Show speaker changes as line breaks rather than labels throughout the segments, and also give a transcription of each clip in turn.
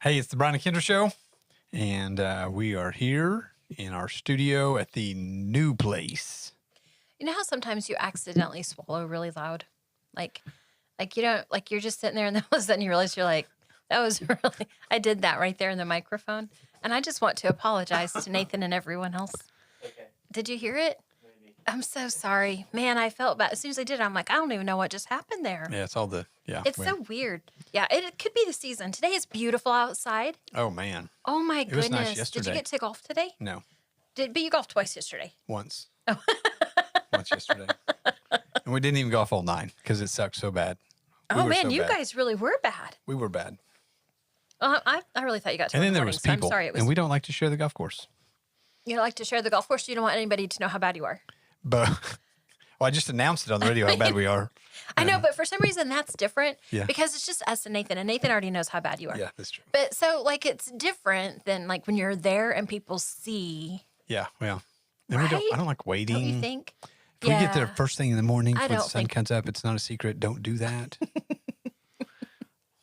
Hey, it's the Brian and Kindra Show, and we are here in our studio at the new place.
You know how sometimes you accidentally swallow really loud? Like you don't, like you're just sitting there and then all of a sudden you realize you're like, that was really, I did that right there in the microphone. And I just want to apologize to Nathan and everyone else.
Okay.
Did you hear it?
Maybe.
I'm so sorry. Man, I felt bad. As soon as I did it, I'm like, I don't even know what just happened there.
Yeah, it's all the, yeah.
It's so weird. Yeah, it could be the season. Today is beautiful outside.
Oh, man.
Oh, my
It was nice
goodness. Did you
yesterday.
get to golf today?
No,
But you golfed twice yesterday.
once.
Oh.
Once yesterday. And we didn't even golf all night because it sucked so bad.
Oh,
were
man,
so
you
bad.
guys really were bad.
We were bad.
I really thought you got to
And
in
then
the
there
morning,
was
so
people,
I'm sorry it was.
and we don't like to share the golf course.
You don't like to share the golf course. You don't want anybody to know how bad you are.
But, well, I just announced it on the radio how bad we are.
I know, but for some reason that's different
Yeah.
because it's just us and Nathan already knows how bad you are.
Yeah, that's true.
But so like it's different than like when you're there and people see.
Yeah, well. And
Right?
I don't like waiting.
Don't you think?
If we get there first thing in the morning
I
before the
don't
sun
think-
comes up, it's not a secret. Don't do that.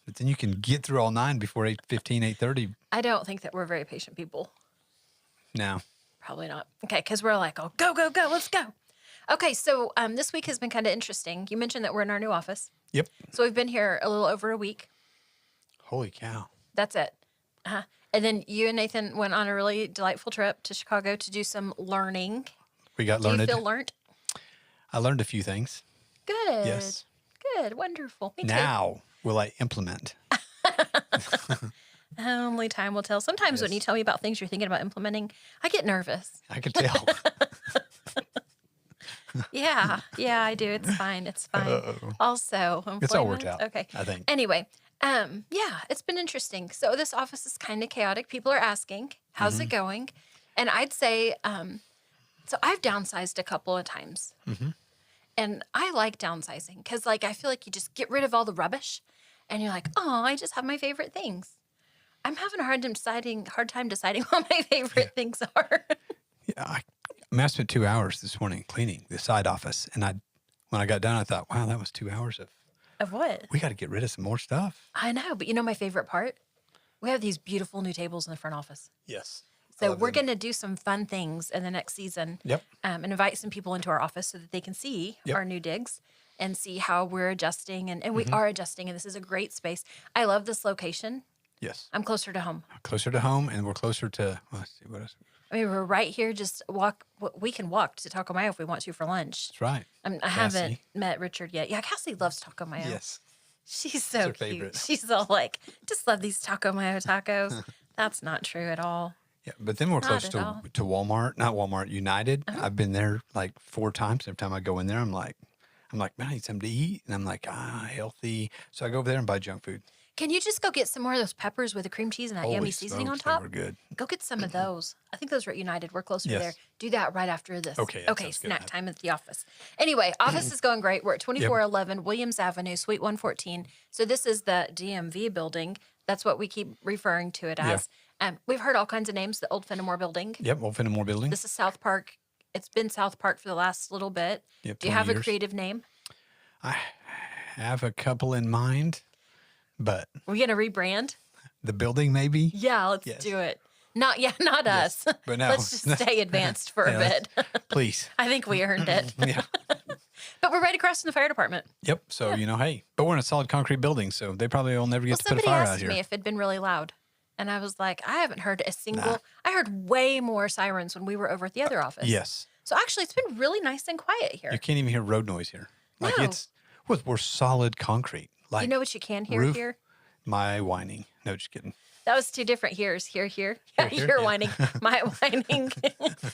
But then you can get through all 9 before 8:15, 8:30.
I don't think that we're very patient people.
No.
Probably not. Okay, because we're like, oh, go, let's go. Okay, so this week has been kind of interesting. You mentioned that we're in our new office.
Yep.
So we've been here a little over a week.
Holy cow.
That's it. And then you and Nathan went on a really delightful trip to Chicago to do some learning.
We got
Do
learned.
you feel learned?
I learned a few things.
Good.
Yes.
Good. Wonderful. Me too.
Now will I implement?
Only time will tell. Sometimes when
Yes.
you tell me about things you're thinking about implementing, I get nervous.
I could tell.
Yeah, I do. It's fine. It's fine.
Uh-oh.
Also,
It's all worked
employment?
out.
Okay.
I think.
Anyway, yeah, it's been interesting. So this office is kind of chaotic. People are asking, how's
Mm-hmm.
it going? And I'd say, so I've downsized a couple of times.
Mm-hmm.
And I like downsizing because, like, I feel like you just get rid of all the rubbish and you're like, oh, I just have my favorite things. I'm having a hard time deciding what my favorite things are.
Yeah, I spent 2 hours this morning cleaning the side office. And when I got done, I thought, wow, that was 2 hours of,
Of what?
we got to get rid of some more stuff.
I know, but you know my favorite part? We have these beautiful new tables in the front office.
Yes.
So we're going to do some fun things in the next season.
Yep.
And invite some people into our office so that they can see
Yep.
our new digs and see how we're adjusting. And we
Mm-hmm.
are adjusting, and this is a great space. I love this location.
Yes.
I'm closer to home.
Closer to home, and we're closer to, let's see, what else?
I mean, we're right here. Just walk. We can walk to Taco Mayo if we want to for lunch.
That's right.
I haven't
Cassie.
met Richard yet. Yeah, Cassie loves Taco Mayo.
Yes.
She's so
her
cute.
favorite.
She's all like, just love these Taco Mayo tacos. That's not true at all.
Yeah, but then we're
Not
close
at
to
all.
Walmart, not Walmart, United.
Uh-huh.
I've been there like 4 times. Every time I go in there, I'm like, man, I need something to eat. And I'm like, healthy. So I go over there and buy junk food.
Can you just go get some more of those peppers with the cream cheese and that yummy
Holy
seasoning on
smokes, they
top?
were good.
Go get some of those. I think those are at United. We're closer
Yes.
there. Do that right after this.
Okay, that
Okay,
sounds good.
snack time at the office. Anyway, office is going great. We're at 2411 Williams Avenue, Suite 114. So this is the DMV building. That's what we keep referring to it as. We've heard all kinds of names, the old Fenimore building.
Yep, Old Fenimore Building.
This is South Park. It's been South Park for the last little bit.
Yep,
Do you
20
have a
years.
creative name?
I have a couple in mind, but
Are we going to rebrand?
the building maybe.
Yeah, let's
Yes.
do it. Not
Yes,
us.
but no.
Let's just stay advanced for a
Yeah,
bit.
Please.
I think we earned it.
Yeah.
But we're right across from the fire department.
Yep. So, hey, but we're in a solid concrete building, so they probably will never get to put a
Somebody
fire out
asked
here.
me if it'd been really loud. And I was like, I haven't heard a single. I heard way more sirens when we were over at the other office.
Yes.
So actually, it's been really nice and quiet here.
You can't even hear road noise here. Like
No.
we're solid concrete. Like
You know what you can hear
roof.
here?
my whining. No, just kidding.
That was two different hears. Here. Yeah,
Here,
you're
yeah.
whining. My whining.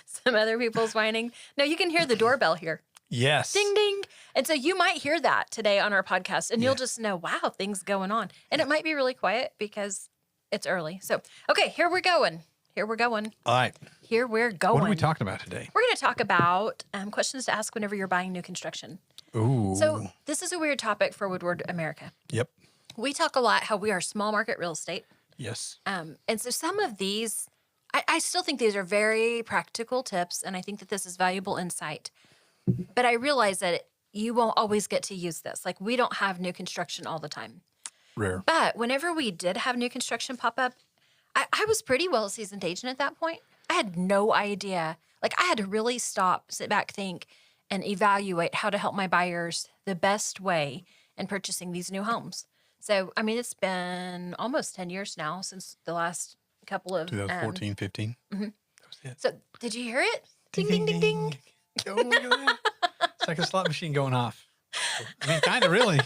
Some other people's whining. No, you can hear the doorbell here.
Yes.
Ding, ding. And so you might hear that today on our podcast, and you'll
Yeah.
just know, wow, things going on. And it might be really quiet because it's early. So, okay, here we're going.
All right.
Here we're going.
What are we talking about today?
We're going to talk about questions to ask whenever you're buying new construction.
Ooh.
So this is a weird topic for Woodward America.
Yep.
We talk a lot how we are small market real estate.
Yes.
And so some of these, I still think these are very practical tips, and I think that this is valuable insight. But I realize that you won't always get to use this. Like, we don't have new construction all the time.
Rare.
But whenever we did have new construction pop up, I was pretty well seasoned agent at that point. I had no idea. Like, I had to really stop, sit back, think, and evaluate how to help my buyers the best way in purchasing these new homes. So, I mean, it's been almost 10 years now since the last couple of
2014, 15.
Mhm.
That was it.
So, did you hear it? Ding, ding, ding, ding.
Oh, look at that. It's like a slot machine going off. I mean, kind of really.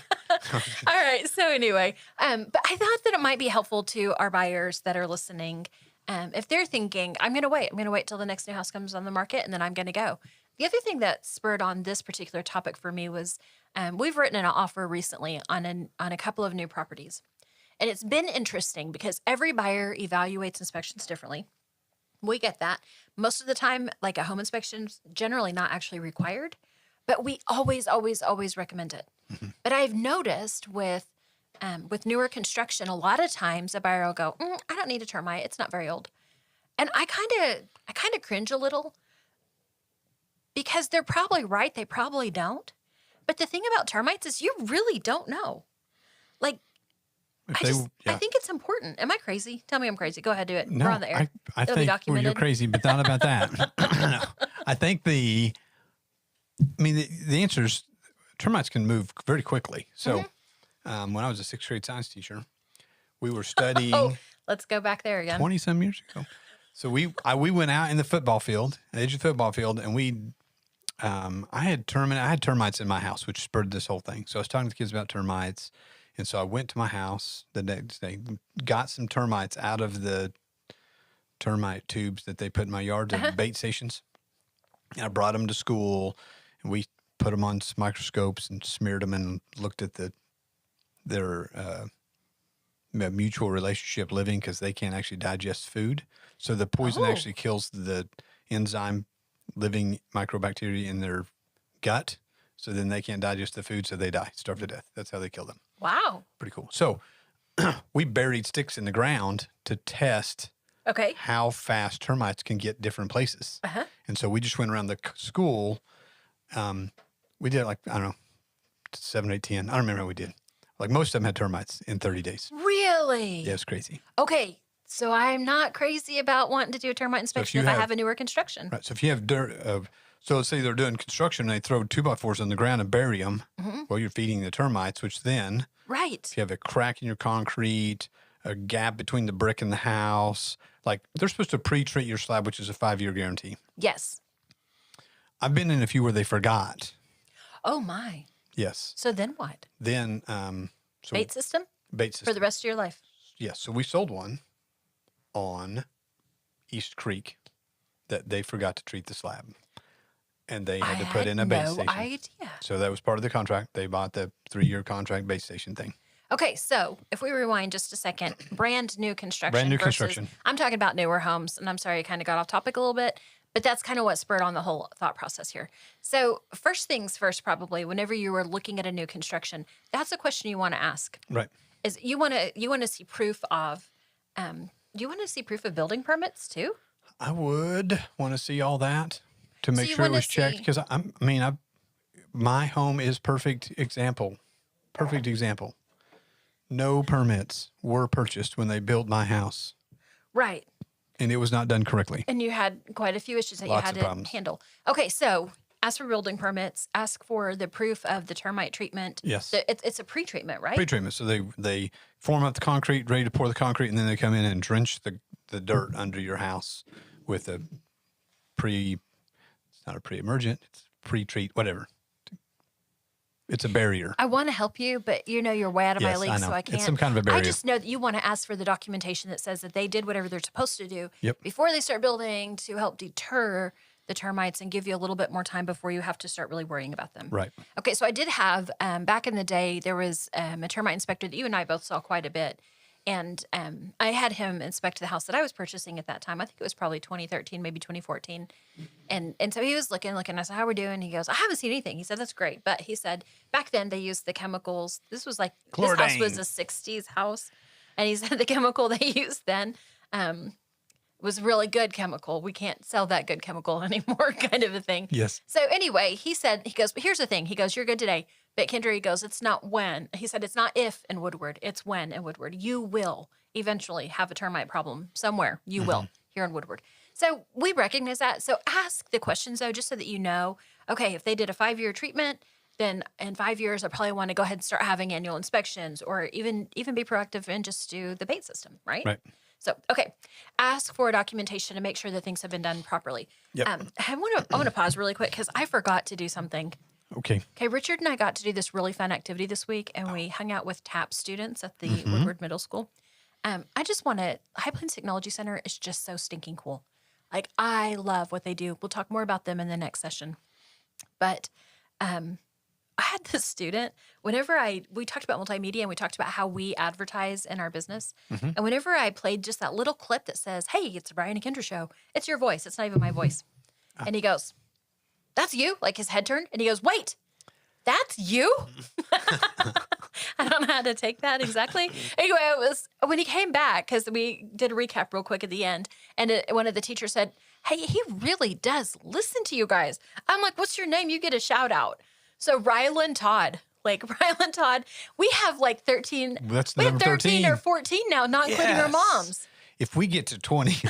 All right. So anyway, but I thought that it might be helpful to our buyers that are listening. If they're thinking, I'm going to wait till the next new house comes on the market and then I'm going to go. The other thing that spurred on this particular topic for me was we've written an offer recently on a couple of new properties. And it's been interesting because every buyer evaluates inspections differently. We get that. Most of the time, like a home inspection's generally not actually required, but we always, always, always recommend it.
Mm-hmm.
But I've noticed with newer construction, a lot of times a buyer will go, I don't need a termite. It's not very old. And I kind of cringe a little because they're probably right. They probably don't. But the thing about termites is you really don't know. Like, I think it's important. Am I crazy? Tell me I'm crazy. Go ahead, do it.
No,
We're on the air.
I
It'll be
think
documented.
you're crazy, but not about that. No. I think the answer is termites can move very quickly. So when I was a sixth grade science teacher, we were studying
Oh, let's go back there again.
20 some years ago. So we went out in the football field, the edge of the football field, and I had termites in my house, which spurred this whole thing. So I was talking to the kids about termites. And so I went to my house the next day, got some termites out of the termite tubes that they put in my yard, the bait stations. And I brought them to school, and we put them on microscopes and smeared them and looked at their mutual relationship living because they can't actually digest food. So the poison actually kills the enzyme living microbacteria in their gut. So then they can't digest the food, so they die, starve to death. That's how they kill them.
Wow.
Pretty cool. So we buried sticks in the ground to test how fast termites can get different places.
Uh-huh.
And so we just went around the school. We did like, I don't know, 7, 8, 10. I don't remember what we did. Like most of them had termites in 30 days.
Really?
Yeah, it's crazy.
Okay. So I'm not crazy about wanting to do a termite inspection if I have a newer construction.
Right. So if you have dirt, so let's say they're doing construction and they throw 2x4s on the ground and bury them while you're feeding the termites, which then, if you have a crack in your concrete, a gap between the brick and the house, like they're supposed to pre-treat your slab, which is a 5-year guarantee.
Yes.
I've been in a few where they forgot.
Oh, my.
Yes.
So then what?
Then,
Bait system?
Bait system.
For the rest of your life?
Yes. So we sold one on East Creek that they forgot to treat the slab. And they had to put in a bait station.
I had no idea.
So that was part of the contract. They bought the 3-year contract bait station thing.
Okay, so if we rewind just a second, brand new construction.
Brand new
versus,
construction.
I'm talking about newer homes, and I'm sorry I kind of got off topic a little bit, but that's kind of what spurred on the whole thought process here. So first things first, probably, whenever you were looking at a new construction, that's a question you want to ask.
Right.
Is you want to see proof of, building permits too?
I would want to see all that to make
you
sure it
wanna
was checked because my home is perfect example. Perfect example. No permits were purchased when they built my house.
Right.
And it was not done correctly.
And you had quite a few issues that
Lots
you had
of
to
problems.
handle. Okay, so ask for building permits. Ask for the proof of the termite treatment.
Yes.
It's a pre-treatment, right?
Pre-treatment. So they form up the concrete, ready to pour the concrete, and then they come in and drench the dirt under your house with a it's not a pre-emergent, it's pre-treat, whatever. It's a barrier.
I want to help you, but you're way out of my
Yes,
league,
I know.
so I can't.
It's some kind of a barrier.
I just know that you want to ask for the documentation that says that they did whatever they're supposed to do
Yep.
before they start building to help deter the termites and give you a little bit more time before you have to start really worrying about them.
Right.
Okay, so I did have, back in the day, there was a termite inspector that you and I both saw quite a bit. And I had him inspect the house that I was purchasing at that time. I think it was probably 2013, maybe 2014. And so he was looking. I said, how are we doing? He goes, I haven't seen anything. He said, that's great. But he said, back then they used the chemicals. This was like, this house was a 60s house. And he said the chemical they used then was really good chemical. We can't sell that good chemical anymore, kind of a thing.
Yes.
So anyway, he goes, but here's the thing. He goes, you're good today. But Kindra, he goes, it's not when. He said, it's not if in Woodward, it's when in Woodward. You will eventually have a termite problem somewhere. You will here in Woodward. So we recognize that. So ask the questions, though, just so that you know, okay, if they did a 5-year treatment, then in 5 years, I probably want to go ahead and start having annual inspections, or even be proactive and just do the bait system, right?
Right.
So, okay, ask for documentation to make sure that things have been done properly.
Yep.
I want to pause really quick because I forgot to do something.
Okay.
Okay, Richard and I got to do this really fun activity this week, and we hung out with TAP students at the Woodward Middle School. I just want to, High Plains Technology Center is just so stinking cool. Like, I love what they do. We'll talk more about them in the next session. But I had this student, whenever we talked about multimedia and we talked about how we advertise in our business. And whenever I played just that little clip that says, hey, it's the Brian and Kindra Show, it's your voice. It's not even my voice. And he goes, that's you? Like his head turned. And he goes, wait, that's you? I don't know how to take that exactly. Anyway, it was when he came back, because we did a recap real quick at the end. And one of the teachers said, hey, he really does listen to you guys. I'm like, what's your name? You get a shout out. So Rylan Todd, we have like 13.
That's
we have
number
13
13
or 14 now, not including our moms.
If we get to 20.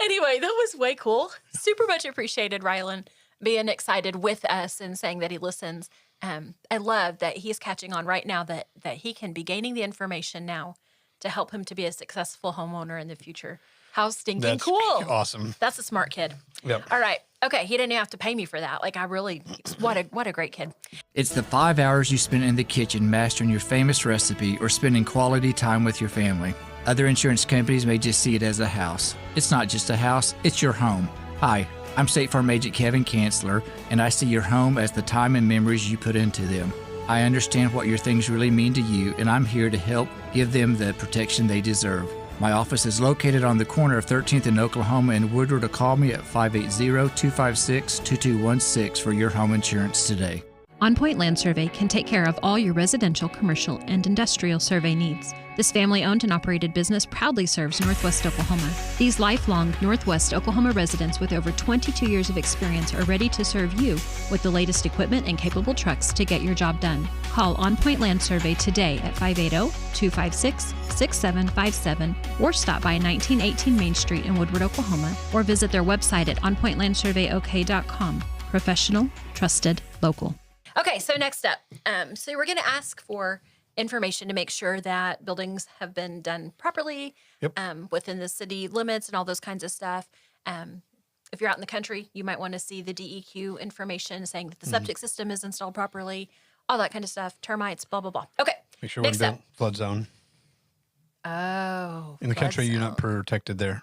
Anyway, that was way cool. Super much appreciated Rylan being excited with us and saying that he listens. I love that he's catching on right now that he can be gaining the information now to help him to be a successful homeowner in the future. How stinking
That's
cool.
Awesome.
That's a smart kid.
Yep.
All right. Okay. He didn't have to pay me for that. Like, what a great kid.
It's the 5 hours you spend in the kitchen mastering your famous recipe or spending quality time with your family. Other insurance companies may just see it as a house. It's not just a house, it's your home. Hi, I'm State Farm Agent Kevin Kanzler, and I see your home as the time and memories you put into them. I understand what your things really mean to you, and I'm here to help give them the protection they deserve. My office is located on the corner of 13th and Oklahoma and Woodward, or call me at 580-256-2216 for your home insurance today.
On Point Land Survey can take care of all your residential, commercial, and industrial survey needs. This family-owned and operated business proudly serves Northwest Oklahoma. These lifelong Northwest Oklahoma residents with over 22 years of experience are ready to serve you with the latest equipment and capable trucks to get your job done. Call On Point Land Survey today at 580-256-6757 or stop by 1918 Main Street in Woodward, Oklahoma, or visit their website at onpointlandsurveyok.com. Professional, trusted, local.
Okay, so next up, so we're going to ask for information to make sure that buildings have been done properly within the city limits and all those kinds of stuff. If you're out in the country, you might want to see the DEQ information saying that the septic system is installed properly, all that kind of stuff, termites, blah, blah, blah. Okay,
Make sure we're in the flood zone.
Oh.
In the country, you're not protected there.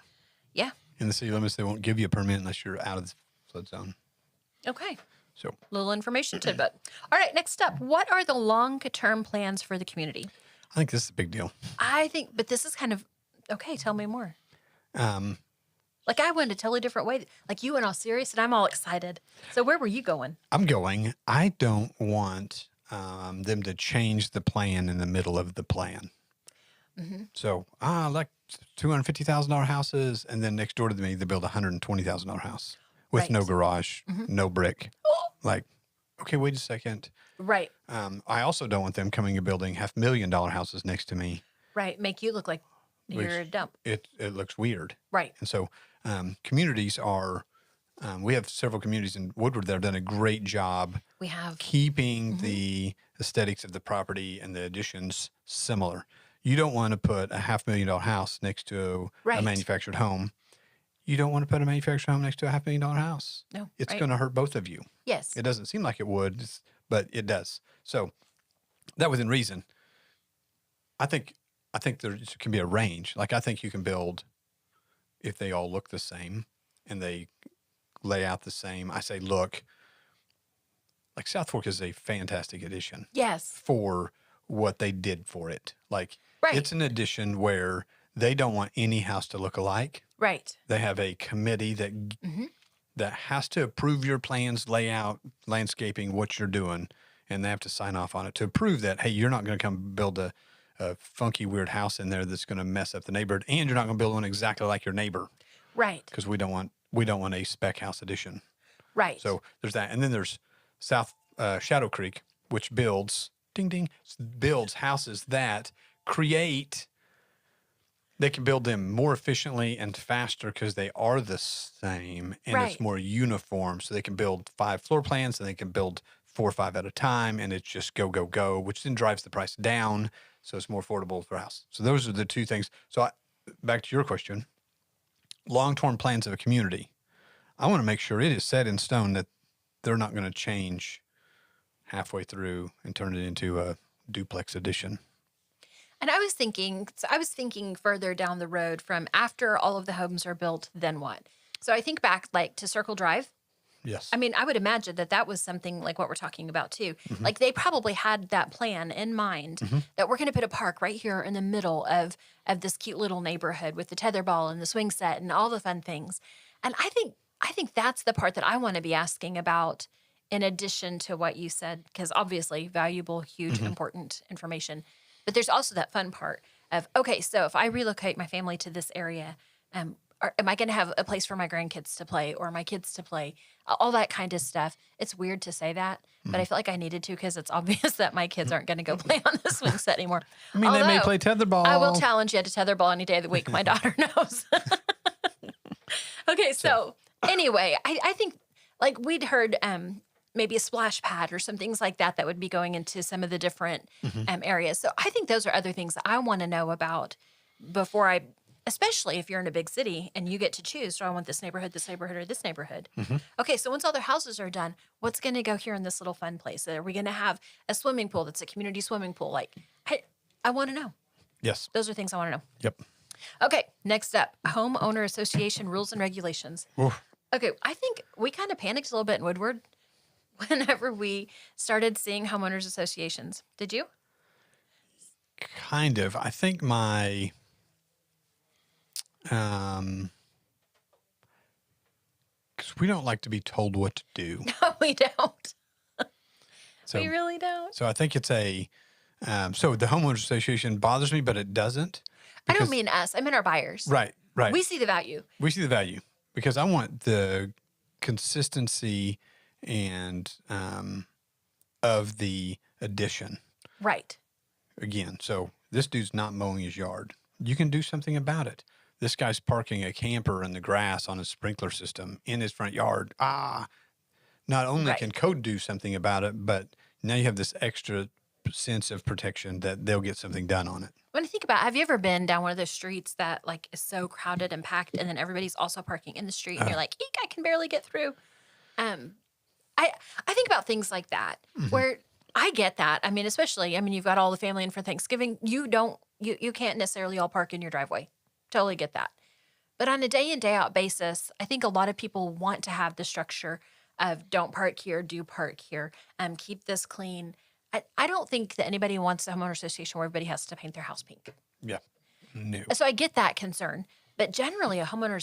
Yeah.
In the city limits, they won't give you a permit unless you're out of the flood zone.
Okay.
So,
little information tidbit. All right, next up, what are the long-term plans for the community?
I think this is a big deal.
I think, but this is kind of, okay, tell me more.
Like
I went a totally different way. Like you went all serious and I'm all excited. So where were you going?
I don't want them to change the plan in the middle of the plan. So, like $250,000 houses, and then next door to me, they build a $120,000 house with no garage, no brick. Like, okay, wait a second.
Right.
I also don't want them coming and building $500,000 houses next to me.
Right. Make you look like you're a dump.
It looks weird.
Right.
And so communities are, we have several communities in Woodward that have done a great job.
We have.
Keeping the aesthetics of the property and the additions similar. You don't want to put a $500,000 house next to a manufactured home. You don't want to put a manufactured home next to a $500,000 house.
No.
It's going to hurt both of you.
Yes.
It doesn't seem like it would, but it does. So that within reason, I think there can be a range. Like, I think you can build, if they all look the same and they lay out the same. I say, look, like South Fork is a fantastic addition.
Yes.
For what they did for it. Like, it's an addition where they don't want any house to look alike.
Right.
They have a committee that that has to approve your plans, layout, landscaping, what you're doing, and they have to sign off on it to approve that, hey, you're not going to come build a funky, weird house in there that's going to mess up the neighborhood, and you're not going to build one exactly like your neighbor.
Right.
Because we don't want a spec house addition.
Right.
So there's that. And then there's South Shadow Creek, which builds houses that they can build them more efficiently and faster because they are the same and
Right.
it's more uniform. So they can build 5 floor plans and they can build 4 or 5 at a time, and it's just go, go, go, which then drives the price down. So it's more affordable for a house. So those are the two things. So back to your question, long-term plans of a community. I want to make sure it is set in stone that they're not going to change halfway through and turn it into a duplex addition.
And I was thinking further down the road from after all of the homes are built, then what? So I think back like to Circle Drive.
Yes.
I mean, I would imagine that was something like what we're talking about too. Like they probably had that plan in mind that we're going to put a park right here in the middle of this cute little neighborhood with the tetherball and the swing set and all the fun things. And I think that's the part that I want to be asking about in addition to what you said, because obviously valuable, huge, important information. But there's also that fun part of, okay, so if I relocate my family to this area, am I going to have a place for my grandkids to play or my kids to play? All that kind of stuff. It's weird to say that, but I feel like I needed to because it's obvious that my kids aren't going to go play on the swing set anymore.
I mean, they may play tetherball.
I will challenge you to tetherball any day of the week. My daughter knows. Okay, so anyway, I think like we'd heard maybe a splash pad or some things like that would be going into some of the different areas. So I think those are other things that I want to know about before especially if you're in a big city and you get to choose, do I want this neighborhood, or this neighborhood? Okay, so once all their houses are done, what's going to go here in this little fun place? Are we going to have a swimming pool that's a community swimming pool? Like, I want to know.
Yes.
Those are things I want to know.
Yep.
Okay, next up, homeowner association rules and regulations.
Oof.
Okay, I think we kind of panicked a little bit in Woodward whenever we started seeing homeowners associations. Did you?
Kind of. I think my because we don't like to be told what to do.
No, we don't.
So,
we really don't.
So I think it's so the homeowners association bothers me, but it doesn't.
I don't mean us. I mean our buyers.
Right.
We see the value.
We see the value because I want the consistency and of the addition.
Right.
Again, so this dude's not mowing his yard. You can do something about it. This guy's parking a camper in the grass on his sprinkler system in his front yard. Not only can code do something about it, but now you have this extra sense of protection that they'll get something done on it.
When I think about, have you ever been down one of those streets that like is so crowded and packed, and then everybody's also parking in the street, and you're like, eek, I can barely get through. I think about things like that where I get that. I mean, especially, you've got all the family in for Thanksgiving. You can't necessarily all park in your driveway. Totally get that. But on a day in, day out basis, I think a lot of people want to have the structure of don't park here, do park here, keep this clean. I don't think that anybody wants a homeowner association where everybody has to paint their house pink.
Yeah. No.
So I get that concern. But generally, a homeowner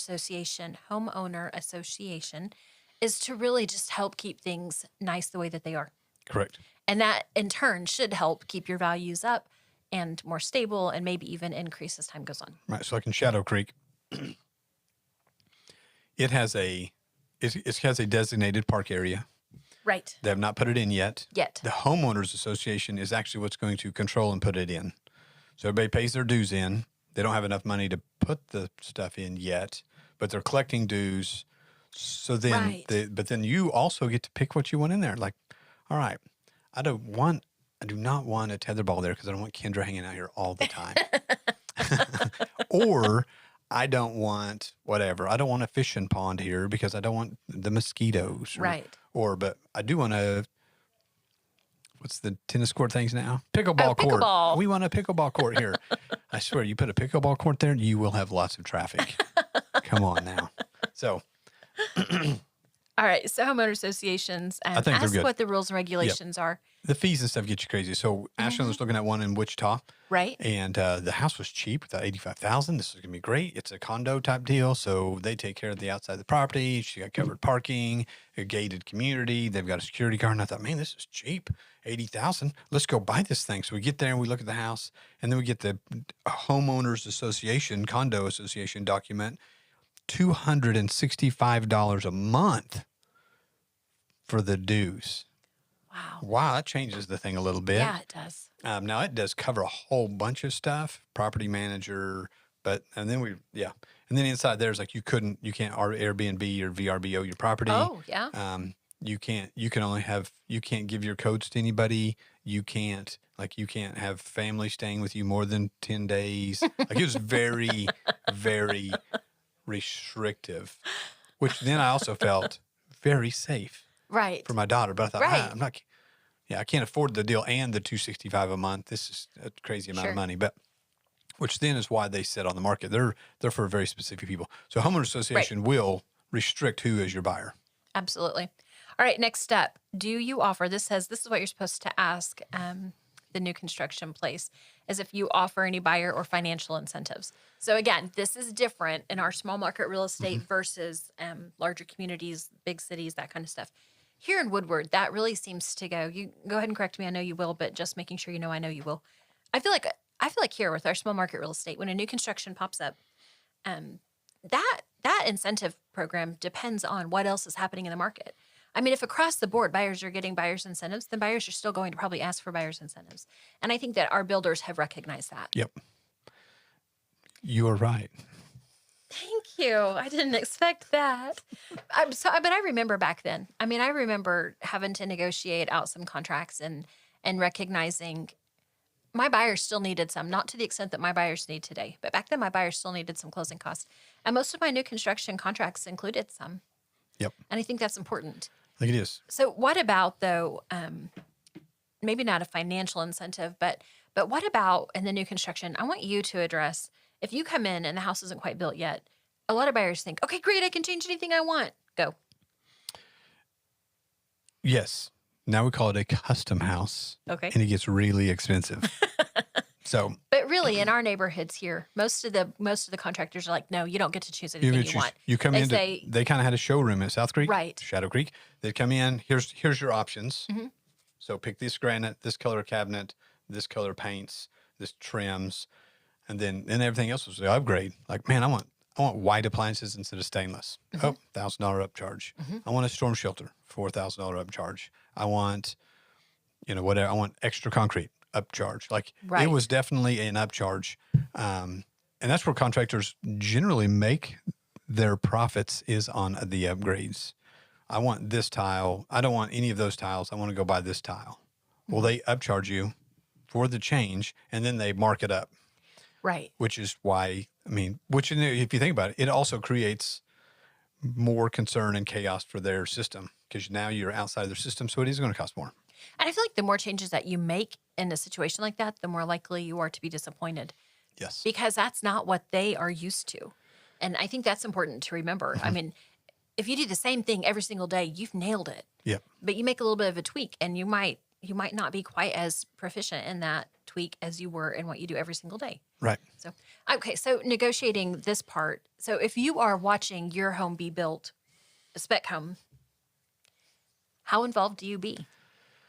association is to really just help keep things nice the way that they are.
Correct.
And that, in turn, should help keep your values up and more stable and maybe even increase as time goes on.
Right. So like in Shadow Creek, it has a designated park area.
Right.
They have not put it in yet.
Yet.
The homeowners association is actually what's going to control and put it in. So everybody pays their dues in. They don't have enough money to put the stuff in yet, but they're collecting dues. So then, but then you also get to pick what you want in there. Like, all right, I do not want a tetherball there because I don't want Kindra hanging out here all the time. Or I don't want whatever. I don't want a fishing pond here because I don't want the mosquitoes. But I do want what's the tennis court things now? Pickleball court.
Pickleball.
We want a pickleball court here. I swear, you put a pickleball court there, you will have lots of traffic. Come on now. So.
All right. So homeowner associations,
I think
ask
they're good.
what the rules and regulations are.
The fees and stuff get you crazy. So Ashland was looking at one in Wichita.
Right.
And the house was cheap, about $85,000. This is going to be great. It's a condo type deal. So they take care of the outside of the property. She got covered parking, a gated community. They've got a security guard. And I thought, man, this is cheap. $80,000. Let's go buy this thing. So we get there and we look at the house, and then we get the homeowners association, condo association document, $265 a month for the dues. Wow, that changes the thing a little bit.
Yeah, it does.
Now it does cover a whole bunch of stuff, property manager, and then and then inside there's like you can't Airbnb or VRBO your property.
Oh, yeah.
You can't give your codes to anybody. You can't have family staying with you more than 10 days. Like it was very, very restrictive, which then I also felt very safe
Right.
for my daughter. But I thought,
Right.
I'm not, I can't afford the deal and the $265 a month. This is a crazy amount of money, but which then is why they sit on the market. They're for very specific people. So homeowner association will restrict who is your buyer.
Absolutely. All right, next step. Do you offer, this is what you're supposed to ask the new construction place, is if you offer any buyer or financial incentives. So again, this is different in our small market real estate versus larger communities, big cities, that kind of stuff. Here in Woodward, that really seems to go. You go ahead and correct me. I know you will, but just making sure you know I know you will. I feel like here with our small market real estate, when a new construction pops up, that incentive program depends on what else is happening in the market. I mean, if across the board buyers are getting buyers incentives, then buyers are still going to probably ask for buyers incentives. And I think that our builders have recognized that.
Yep. You are right.
Thank you. I didn't expect that. But I remember back then. I mean, I remember having to negotiate out some contracts and recognizing my buyers still needed some, not to the extent that my buyers need today. But back then, my buyers still needed some closing costs. And most of my new construction contracts included some.
Yep.
And I think that's important.
I think it is.
So what about, though, maybe not a financial incentive, but what about in the new construction? I want you to address, if you come in and the house isn't quite built yet, a lot of buyers think, okay, great, I can change anything I want. Go.
Yes. Now we call it a custom house.
Okay.
And it gets really expensive.
But really, in our neighborhoods here, most of the contractors are like, no, you don't get to choose anything you want.
You come in. They kind of had a showroom at South Creek,
Right.
Shadow Creek. They come in. Here's your options.
Mm-hmm.
So pick this granite, this color cabinet, this color paints, this trims, and then everything else was the upgrade. Like, man, I want white appliances instead of stainless.
Mm-hmm.
Oh, $1,000 upcharge. I want a storm shelter, $4,000 upcharge. I want, whatever. I want extra concrete. Upcharge. Like
Right.
It was definitely an upcharge. And that's where contractors generally make their profits is on the upgrades. I want this tile. I don't want any of those tiles. I want to go buy this tile. Well, they upcharge you for the change and then they mark it up.
Right.
Which is why, if you think about it, it also creates more concern and chaos for their system because now you're outside of their system. So it is going to cost more.
And I feel like the more changes that you make in a situation like that, the more likely you are to be disappointed.
Yes.
Because that's not what they are used to. And I think that's important to remember.
Mm-hmm.
I mean, if you do the same thing every single day, you've nailed it.
Yep.
But you make a little bit of a tweak and you might not be quite as proficient in that tweak as you were in what you do every single day.
Right.
So, okay, so negotiating this part. So if you are watching your home be built, a spec home, how involved do you be?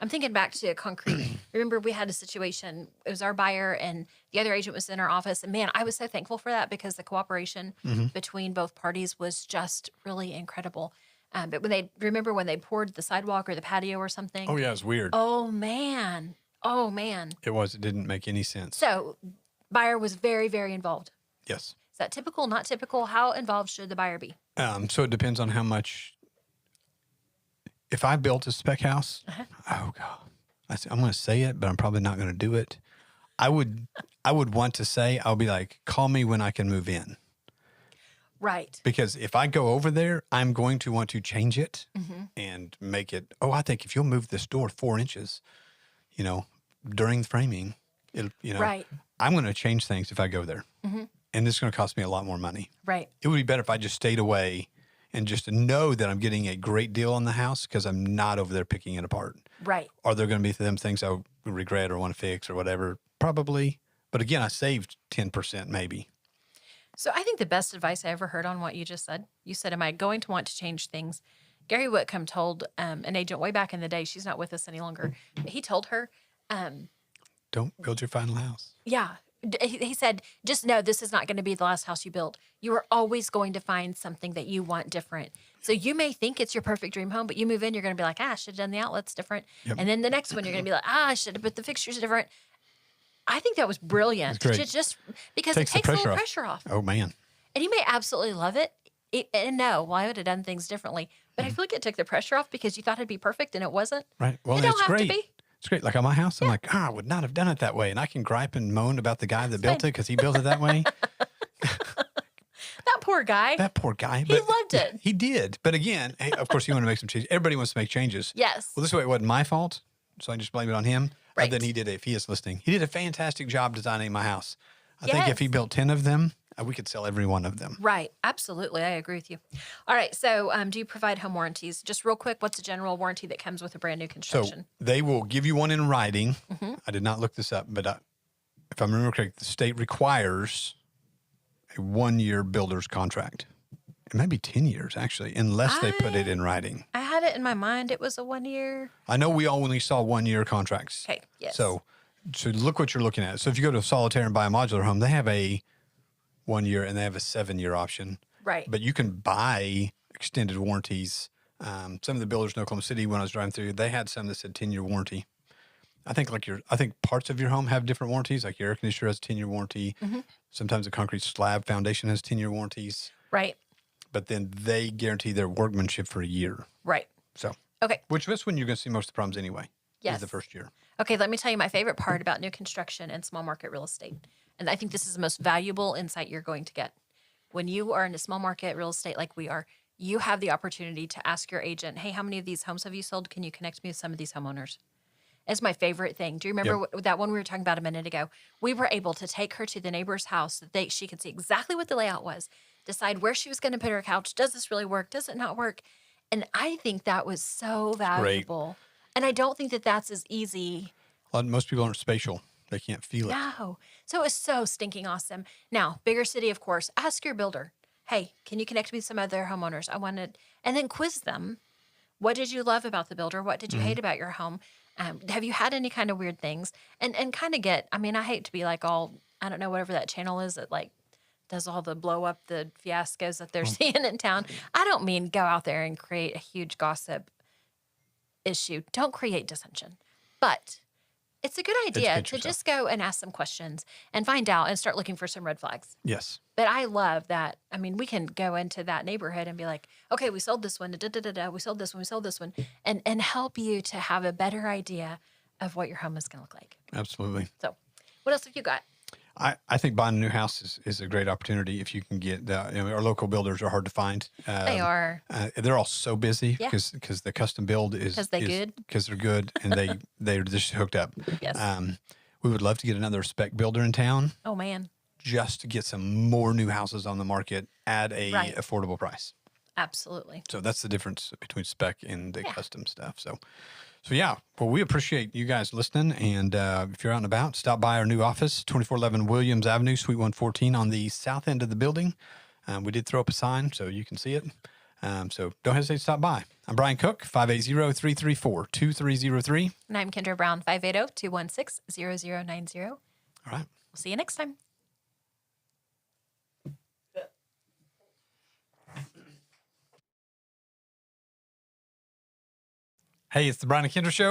I'm thinking back to concrete. Remember, we had a situation. It was our buyer and the other agent was in our office. And man, I was so thankful for that because the cooperation between both parties was just really incredible. But when they poured the sidewalk or the patio or something.
Oh, yeah, it's weird.
Oh, man.
It didn't make any sense.
So buyer was very, very involved.
Yes.
Is that typical, not typical? How involved should the buyer be?
So it depends on how much. If I built a spec house, oh God, I'm going to say it, but I'm probably not going to do it. I would want to say, I'll be like, call me when I can move in.
Right.
Because if I go over there, I'm going to want to change it and make it. Oh, I think if you'll move this door 4 inches, during the framing,
Right.
I'm going to change things if I go there, and it's going to cost me a lot more money.
Right.
It would be better if I just stayed away and just know that I'm getting a great deal on the house because I'm not over there picking it apart.
Right.
Are there going to be them things I regret or want to fix or whatever? Probably. But again, I saved 10% maybe.
So I think the best advice I ever heard on what you just said, you said, am I going to want to change things? Gary Whitcomb told an agent way back in the day, she's not with us any longer, but he told her,
don't build your final house.
yeah, he said, just know this is not going to be the last house you build. You are always going to find something that you want different. So you may think it's your perfect dream home, but you move in, you're going to be like, I should have done the outlets different.
Yep.
And then the next one, you're going to be like, I should have put the fixtures different. I think that was brilliant.
It's great.
Just because
Takes
it
the
takes a little
pressure
pressure off.
Oh, man.
And you may absolutely love it. And no, well, I would have done things differently. But I feel like it took the pressure off because you thought it'd be perfect and it wasn't.
Right. Well,
It don't
it's
have to
great.
be.
It's great. Like on my house, I'm like, I would not have done it that way. And I can gripe and moan about the guy that built it because he built it that way.
That poor guy.
That poor guy.
He loved it.
He did. But again, hey, of course, you want to make some changes. Everybody wants to make changes.
Yes.
Well, this way it wasn't my fault, so I can just blame it on him.
Right.
Other than he did it, if he is listening. He did a fantastic job designing my house. I think if
Yes.
he built 10 of them, we could sell every one of them.
Right. Absolutely. I agree with you. All right. So do you provide home warranties? Just real quick, what's a general warranty that comes with a brand new
So
construction?
they will give you one in writing.
Mm-hmm.
I did not look this up, but if I remember correct, the state requires a 1-year builder's contract. It might be 10 years, actually, unless they put it in writing.
I had it in my mind. It was a 1 year.
I know we only saw 1-year contracts.
Okay. Yes.
So look what you're looking at. So if you go to Solitaire and buy a modular home, they have a 1 year and they have a 7-year option.
Right.
But you can buy extended warranties. Some of the builders in Oklahoma City, when I was driving through, they had some that said 10-year warranty. I think parts of your home have different warranties. Like your air conditioner has a 10-year warranty.
Mm-hmm.
Sometimes the concrete slab foundation has 10-year warranties.
Right.
But then they guarantee their workmanship for a year.
Right.
So,
Okay.
which is when you're going to see most of the problems anyway.
Yes.
Is the first year.
Okay, let me tell you my favorite part about new construction and small market real estate. And I think this is the most valuable insight you're going to get. When you are in a small market real estate like we are, you have the opportunity to ask your agent, hey, how many of these homes have you sold? Can you connect me with some of these homeowners? It's my favorite thing. Do you remember that one we were talking about a minute ago? We were able to take her to the neighbor's house that she could see exactly what the layout was, decide where she was going to put her couch. Does this really work? Does it not work? And I think that was so valuable. And I don't think that that's as easy.
Most people aren't spatial. They can't feel it.
No. So it was so stinking awesome. Now, bigger city, of course, ask your builder, hey, can you connect me with some other homeowners? And then quiz them. What did you love about the builder? What did you hate about your home? Have you had any kind of weird things? And kind of I hate to be like all, I don't know, whatever that channel is that like does all the blow up the fiascos that they're seeing in town. I don't mean go out there and create a huge gossip issue. Don't create dissension. But it's a good idea
Educate
to
yourself.
just go and ask some questions and find out and start looking for some red flags.
Yes.
But I love that. I mean, we can go into that neighborhood and be like, okay, we sold this one, we sold this one, we sold this one, and help you to have a better idea of what your home is going to look like.
Absolutely.
So what else have you got?
I think buying a new house is a great opportunity if you can get our local builders are hard to find.
They are.
They're all so busy
Yeah.
because the custom build is
'Cause they good?
because they're good and they're just hooked up.
Yes.
We would love to get another spec builder in town
Oh, man.
just to get some more new houses on the market at a
Right.
affordable price.
Absolutely.
So that's the difference between spec and the custom stuff. So yeah, well, we appreciate you guys listening. And if you're out and about, stop by our new office, 2411 Williams Avenue, Suite 114 on the south end of the building. We did throw up a sign so you can see it. So don't hesitate to stop by. I'm Brian Cook, 580-334-2303.
And I'm Kindra Brown, 580-216-0090.
All right.
We'll see you next time.
Hey, it's the Brian and Kindra Show.